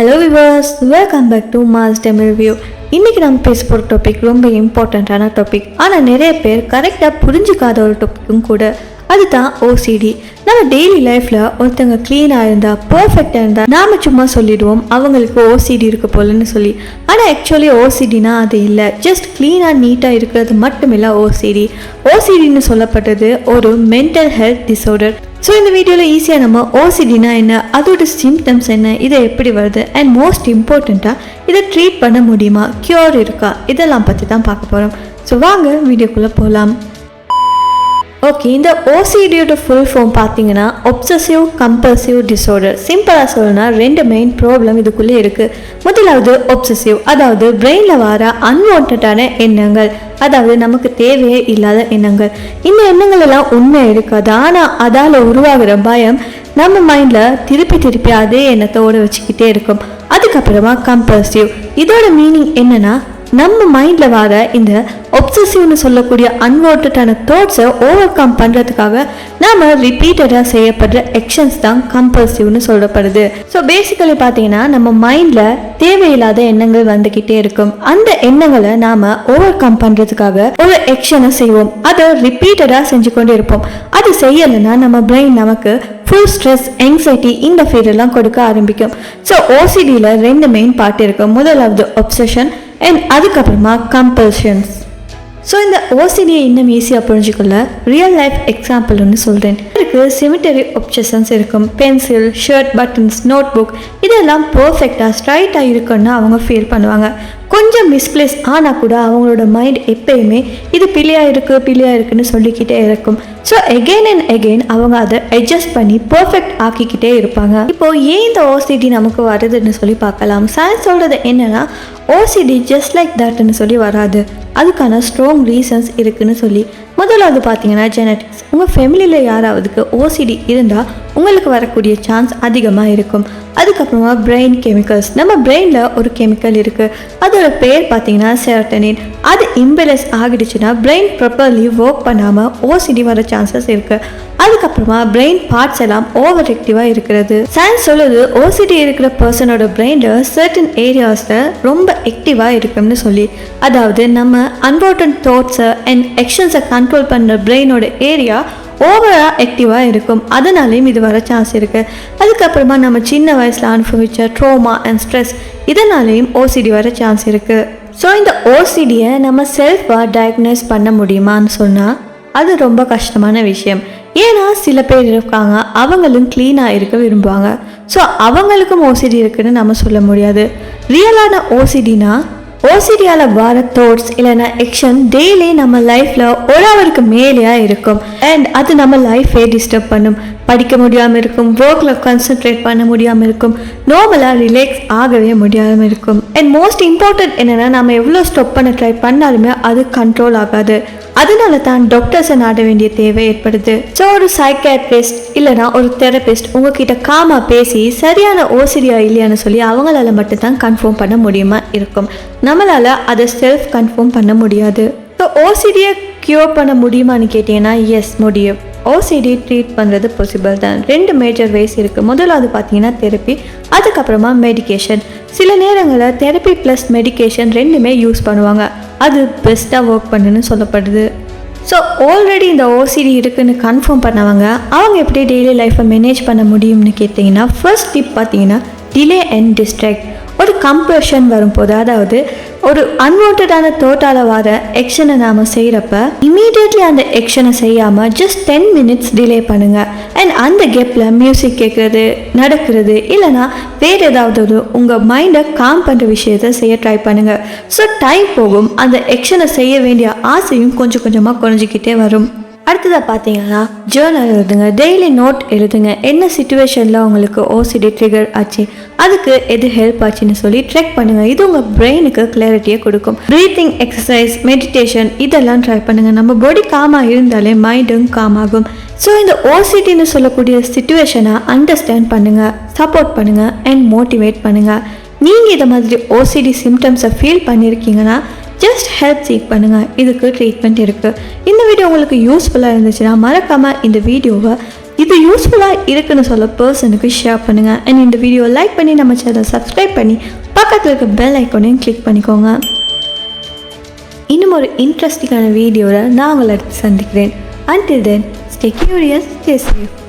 Hello viewers, welcome back to Mars Demo Review. இன்னைக்கு நம்ம பேச போகிற டாபிக் ரொம்ப இம்பார்ட்டண்ட்டான டாபிக். ஆனால் நிறைய பேர் கரெக்டாக புரிஞ்சுக்காத ஒரு டாப்பிக்கும் கூட. அதுதான் ஓசிடி. நம்ம டெய்லி லைஃப்பில் ஒருத்தங்க க்ளீனாக இருந்தால், பர்ஃபெக்டாக இருந்தால் நாம் சும்மா சொல்லிடுவோம் அவங்களுக்கு ஓசிடி இருக்க போலன்னு சொல்லி. ஆனால் ஆக்சுவலி ஓசிடினா அது இல்லை. ஜஸ்ட் க்ளீனாக நீட்டாக இருக்கிறது மட்டும் இல்லை ஓசிடி. ஓசிடின்னு சொல்லப்பட்டது ஒரு மென்டல் ஹெல்த் டிஸார்டர். ஸோ இந்த வீடியோவில் ஈஸியாக நம்ம ஓசிடினா என்ன, அதோட சிம்டம்ஸ் என்ன, இதை எப்படி வருது, அண்ட் மோஸ்ட் இம்பார்ட்டண்ட்டாக இதை ட்ரீட் பண்ண முடியுமா, க்யூர் இருக்கா, இதெல்லாம் பற்றி தான் பார்க்க போகிறோம். ஸோ வாங்க வீடியோக்குள்ளே போகலாம். ஓகே, இந்த ஓசிடியோட ஃபுல் ஃபார்ம் பார்த்தீங்கன்னா ஒப்சசிவ் கம்பல்சிவ் டிஸார்டர். சிம்பிளாக சொல்லணும்னா ரெண்டு மெயின் ப்ராப்ளம் இதுக்குள்ளே இருக்குது. முதலாவது ஒப்சசிவ், அதாவது பிரெயினில் வர அன்வான்டான எண்ணங்கள், அதாவது நமக்கு தேவையே இல்லாத எண்ணங்கள். இந்த எண்ணங்கள் எல்லாம் உண்மை இருக்காது, ஆனால் அதால் உருவாகிற பயம் நம்ம மைண்டில் திருப்பி அதே எண்ணத்தோடு வச்சுக்கிட்டே இருக்கும். அதுக்கப்புறமா கம்பல்சிவ், இதோட மீனிங் என்னன்னா நம்ம மைண்டில் வர இந்த ஒப்சசிவ்னு சொல்லக்கூடிய அன்வான்டான தாட்ஸை ஓவர் கம் பண்ணுறதுக்காக நாம் ரிப்பீட்டடாக செய்யப்படுற ஆக்ஷன்ஸ் தான் கம்பல்சிவ்னு சொல்லப்படுது. ஸோ பேசிக்கலி பார்த்தீங்கன்னா நம்ம மைண்டில் தேவையில்லாத எண்ணங்கள் வந்துக்கிட்டே இருக்கும். அந்த எண்ணங்களை நாம் ஓவர் கம் பண்ணுறதுக்காக ஒரு ஆக்ஷனை செய்வோம், அதை ரிப்பீட்டடாக செஞ்சு கொண்டு இருப்போம். அது செய்யலைன்னா நம்ம பிரெயின் நமக்கு ஃபுல் ஸ்ட்ரெஸ், ஆங்ஸைட்டி, இந்த ஃபீலெல்லாம் கொடுக்க ஆரம்பிக்கும். ஸோ ஓசிடியில் ரெண்டு மெயின் பார்ட் இருக்குது. முதலாவது ஒப்சஷன் அண்ட் அதுக்கப்புறமா கம்பல்ஷன்ஸ். ஸோ இந்த ஓசிடியை இன்னும் ஈஸியாக புரிஞ்சுக்கொள்ள ரியல் லைஃப் எக்ஸாம்பிள் ஒன்று சொல்கிறேன். இதுக்கு சிமிட்டரி ஒப்சஷன்ஸ் இருக்கும். Pencil, shirt buttons, note book இதெல்லாம் பர்ஃபெக்டாக ஸ்ட்ரைட்டாக இருக்குன்னு அவங்க ஃபீல் பண்ணுவாங்க. கொஞ்சம் மிஸ்பிளேஸ் ஆனால் கூட அவங்களோட மைண்ட் எப்பயுமே இது பிள்ளையாக இருக்குன்னு சொல்லிக்கிட்டே இருக்கும். ஸோ எகெயின் அண்ட் எகெயின் அவங்க அதை அட்ஜஸ்ட் பண்ணி பர்ஃபெக்ட் ஆக்கிக்கிட்டே இருப்பாங்க. இப்போது ஏன் இந்த ஓசிடி நமக்கு வருதுன்னு சொல்லி பார்க்கலாம். சயின்ஸ் சொல்கிறது என்னென்னா ஓசிடி ஜஸ்ட் லைக் தட்னு சொல்லி வராது, அதுக்கான ஸ்ட்ராங் ரீசன்ஸ் இருக்குன்னு சொல்லி. முதலாவது பார்த்தீங்கன்னா ஜெனட்டிக்ஸ். உங்கள் ஃபேமிலியில் யாராவதுக்கு ஓசிடி இருந்தால் உங்களுக்கு வரக்கூடிய சான்ஸ் அதிகமாக இருக்கும். அதுக்கப்புறமா பிரெயின் கெமிக்கல்ஸ். நம்ம பிரெயினில் ஒரு கெமிக்கல் இருக்குது, அதோட பேர் பார்த்தீங்கன்னா செரோட்டோனின். அது இம்பேலன்ஸ் ஆகிடுச்சுன்னா பிரெயின் ப்ராப்பர்லி ஒர்க் பண்ணாமல் ஓசிடி வர சான்சஸ் இருக்குது. அதுக்கப்புறமா பிரெயின் பார்ட்ஸ் எல்லாம் ஓவர் ஆக்டிவாக இருக்கிறது. சயின்ஸ் சொல்லுது ஓசிடி இருக்கிற பர்சனோட பிரெயினில் சர்டன் ஏரியாஸில் ரொம்ப ஆக்டிவாக இருக்கும்னு சொல்லி. அதாவது நம்ம அன்வான்ட் தாட்ஸை அண்ட் ஆக்ஷன்ஸை கண்ட்ரோல் பண்ணுற பிரெயினோட ஏரியா ஓவராக ஆக்டிவாக இருக்கும். அதனாலேயும் இது வர சான்ஸ் இருக்குது. அதுக்கப்புறமா நம்ம சின்ன வயசில் அனுபவிச்ச ட்ரோமா அண்ட் ஸ்ட்ரெஸ் இதனாலேயும் ஓசிடி வர சான்ஸ் இருக்குது. ஸோ இந்த ஓசிடியை நம்ம செல்ஃபாக டயக்னோஸ் பண்ண முடியுமான்னு சொன்னால் அது ரொம்ப கஷ்டமான விஷயம். ஏன்னா சில பேர் இருக்காங்க அவங்களும் க்ளீனாக இருக்க விரும்புவாங்க. ஸோ அவங்களுக்கும் ஓசிடி இருக்குன்னு நம்ம சொல்ல முடியாது. ரியலான ஓசிடினா ஓசிடியால் வர தாட்ஸ் இல்லைன்னா ஆக்ஷன் டெய்லி நம்ம லைஃப்பில் ஒரு ஹவருக்கு மேலேயாக இருக்கும். அண்ட் அது நம்ம லைஃபே டிஸ்டர்ப் பண்ணும். படிக்க முடியாமல் இருக்கும், ஒர்க்கில் கான்சென்ட்ரேட் பண்ண முடியாமல் இருக்கும், நார்மலாக ரிலாக்ஸ் ஆகவே முடியாமல் இருக்கும். அண்ட் மோஸ்ட் இம்பார்ட்டன்ட் என்னென்னா நம்ம எவ்வளோ ஸ்டாப் பண்ண ட்ரை பண்ணாலுமே அது கண்ட்ரோல் ஆகாது. அதனால தான் டாக்டர்ஸை நாட வேண்டிய தேவை ஏற்படுது. ஸோ ஒரு சைக்காட்ரிஸ்ட் இல்லைனா ஒரு தெரபிஸ்ட் உங்ககிட்ட காமாக பேசி சரியான ஓசிடியா இல்லையான்னு சொல்லி அவங்களால மட்டும்தான் கன்ஃபார்ம் பண்ண முடியுமா இருக்கும். நம்மளால் அதை செல்ஃப் கன்ஃபார்ம் பண்ண முடியாது. ஸோ ஓசிடியை க்யூர் பண்ண முடியுமான்னு கேட்டீங்கன்னா எஸ், முடியும். ஓசிடி ட்ரீட் பண்ணுறது பாசிபிள் தான். ரெண்டு மேஜர் வேஸ் இருக்குது. முதலாவது பார்த்தீங்கன்னா தெரப்பி, அதுக்கப்புறமா மெடிக்கேஷன். சில நேரங்களில் தெரப்பி ப்ளஸ் மெடிக்கேஷன் ரெண்டுமே யூஸ் பண்ணுவாங்க. அது பெஸ்ட்டாக ஒர்க் பண்ணுன்னு சொல்லப்படுது. ஸோ ஆல்ரெடி இந்த ஓசிடி இருக்குன்னு கன்ஃபார்ம் பண்ணவங்க அவங்க எப்படி டெய்லி லைஃப்பை மேனேஜ் பண்ண முடியும்னு கேட்டிங்கன்னா ஃபர்ஸ்ட் டிப் பார்த்தீங்கன்னா டிலே அண்ட் டிஸ்ட்ராக்ட். ஒரு கம்பல்ஷன் வரும்போது, அதாவது ஒரு அன்வான்டான தோட்டால் வர ஆக்ஷனை நாம் செய்கிறப்ப இமீடியட்லி அந்த ஆக்ஷனை செய்யாமல் ஜஸ்ட் 10 minutes டிலே பண்ணுங்கள். அண்ட் அந்த கேப்பில் மியூசிக் கேட்குறது, நடக்கிறது இல்லைனா வேறு ஏதாவது உங்கள் மைண்டை காம் பண்ணுற விஷயத்தை செய்ய ட்ரை பண்ணுங்கள். ஸோ டைம் போகும், அந்த ஆக்ஷனை செய்ய வேண்டிய ஆசையும் கொஞ்சம் கொஞ்சமாக குறைஞ்சிக்கிட்டே வரும். அடுத்ததாக பார்த்தீங்கன்னா ஜேர்னல் எழுதுங்க, டெய்லி நோட் எழுதுங்க. என்ன சுச்சுவேஷனில் உங்களுக்கு ஓசிடி ட்ரிகர் ஆச்சு, அதுக்கு எது ஹெல்ப் ஆச்சுன்னு சொல்லி ட்ரெக் பண்ணுங்கள். இது உங்கள் பிரெயினுக்கு கிளாரிட்டியை கொடுக்கும். ப்ரீத்திங் எக்ஸசைஸ், மெடிடேஷன் இதெல்லாம் ட்ரை பண்ணுங்கள். நம்ம பாடி காமாக இருந்தாலே மைண்டும் காம் ஆகும். ஸோ இந்த ஓசிடின்னு சொல்லக்கூடிய சுச்சுவேஷனை அண்டர்ஸ்டாண்ட் பண்ணுங்கள், சப்போர்ட் பண்ணுங்கள் அண்ட் மோட்டிவேட் பண்ணுங்கள். நீங்கள் இதை மாதிரி ஓசிடி சிம்டம்ஸை ஃபீல் பண்ணியிருக்கீங்கன்னா ஜஸ்ட் ஹெல்ப் சீக் பண்ணுங்கள். இதுக்கு ட்ரீட்மெண்ட் இருக்குது. இந்த வீடியோ உங்களுக்கு யூஸ்ஃபுல்லாக இருந்துச்சுன்னா மறக்காமல் இந்த வீடியோவை இது யூஸ்ஃபுல்லாக இருக்குன்னு சொல்ல பர்சனுக்கு ஷேர் பண்ணுங்கள். அண்ட் இந்த வீடியோ லைக் பண்ணி நம்ம சேனலை சப்ஸ்கிரைப் பண்ணி பக்கத்தில் இருக்க பெல் ஐக்கானையும் கிளிக் பண்ணிக்கோங்க. இன்னும் ஒரு இன்ட்ரெஸ்டிங்கான வீடியோவில் நான் உங்களை சந்திக்கிறேன். Until then, stay curious, stay safe.